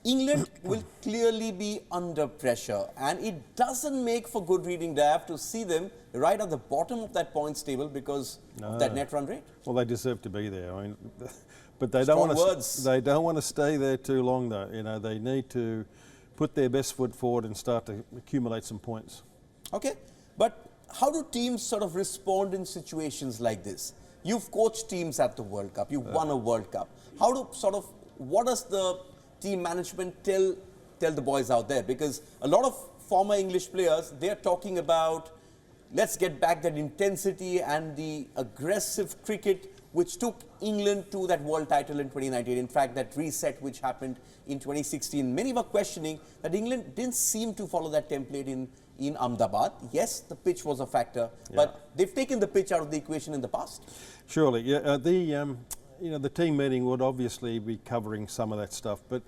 England will clearly be under pressure, and it doesn't make for good reading, Dav, to see them right at the bottom of that points table because of that net run rate. Well, they deserve to be there. I mean, but they don't want to. They don't want to stay there too long, though. You know, they need to put their best foot forward and start to accumulate some points. Okay, but how do teams sort of respond in situations like this? You've coached teams at the World Cup. You've won a World Cup. How do what does the team management tell the boys out there? Because a lot of former English players, they're talking about let's get back that intensity and the aggressive cricket which took England to that world title in 2019. In fact, that reset which happened in 2016. Many were questioning that England didn't seem to follow that template in Ahmedabad. Yes, the pitch was a factor, but they've taken the pitch out of the equation in the past. Surely, yeah. You know, the team meeting would obviously be covering some of that stuff, but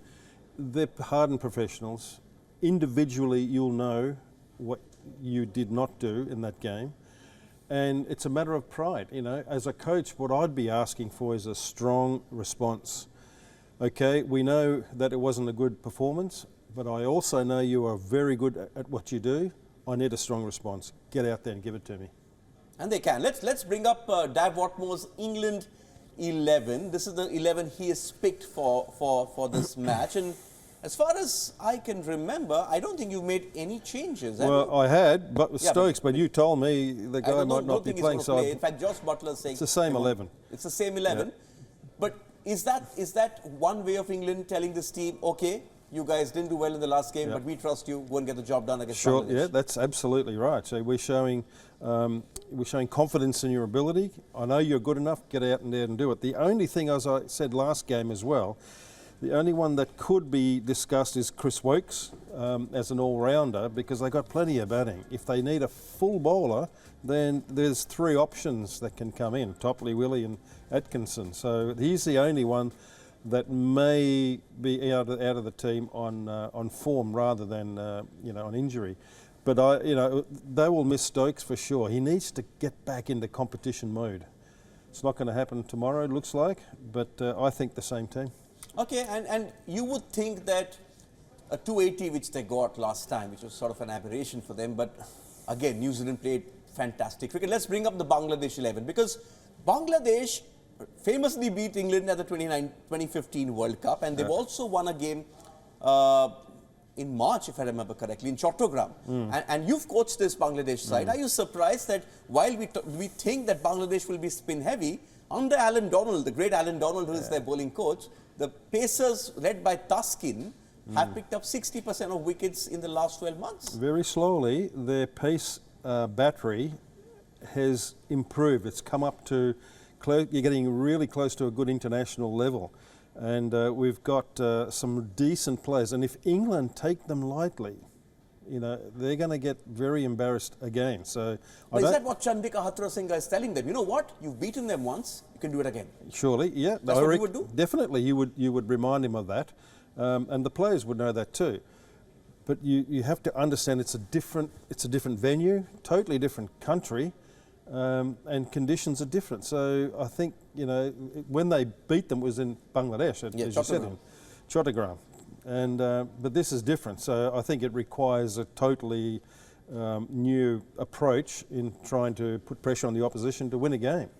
they're hardened professionals. Individually, you'll know what you did not do in that game. And it's a matter of pride, you know. As a coach, what I'd be asking for is a strong response. Okay, we know that it wasn't a good performance, but I also know you are very good at what you do. I need a strong response. Get out there and give it to me. And they can. Let's bring up Dav Whatmore's England 11. This is the 11 he has picked for this match. And as far as I can remember, I don't think you made any changes. Well, I had, but with Stokes, but you told me the guy might not be playing. So in fact, Josh Butler's saying it's the same 11. It's the same 11. Yeah. But is that one way of England telling this team, okay, you guys didn't do well in the last game, but we trust you, go and get the job done against Bangladesh? Yeah, that's absolutely right. So we're showing confidence in your ability. I know you're good enough, get out there and do it. The only thing, as I said last game as well, the only one that could be discussed is Chris Woakes as an all-rounder, because they got plenty of batting. If they need a full bowler, then there's three options that can come in, Topley, Willie and Atkinson. So he's the only one that may be out of the team on form rather than on injury. But they will miss Stokes for sure. He needs to get back into competition mode. It's not going to happen tomorrow, it looks like, but I think the same team. Okay, and you would think that a 280 which they got last time, which was sort of an aberration for them, but again, New Zealand played fantastic cricket. Let's bring up the Bangladesh 11, because Bangladesh famously beat England at the 2015 World Cup, and they've also won a game in March, if I remember correctly, in Chattogram. And you've coached this Bangladesh side. Are you surprised that while we think that Bangladesh will be spin heavy, under Alan Donald, the great Alan Donald, who is their bowling coach, the Pacers led by Taskin have picked up 60% of wickets in the last 12 months? Very slowly, their pace battery has improved. It's come up to you're getting really close to a good international level, and we've got some decent players. And if England take them lightly, they're going to get very embarrassed again. So, but is that what Chandika Hatrasinghe is telling them? You know what? You've beaten them once. You can do it again. Surely, yeah. That's what you would do. Definitely, you would remind him of that, and the players would know that too. But you have to understand it's a different venue, totally different country. And conditions are different. So I think, when they beat them, it was in Bangladesh, as you said, in Chattogram. And but this is different. So I think it requires a totally new approach in trying to put pressure on the opposition to win a game.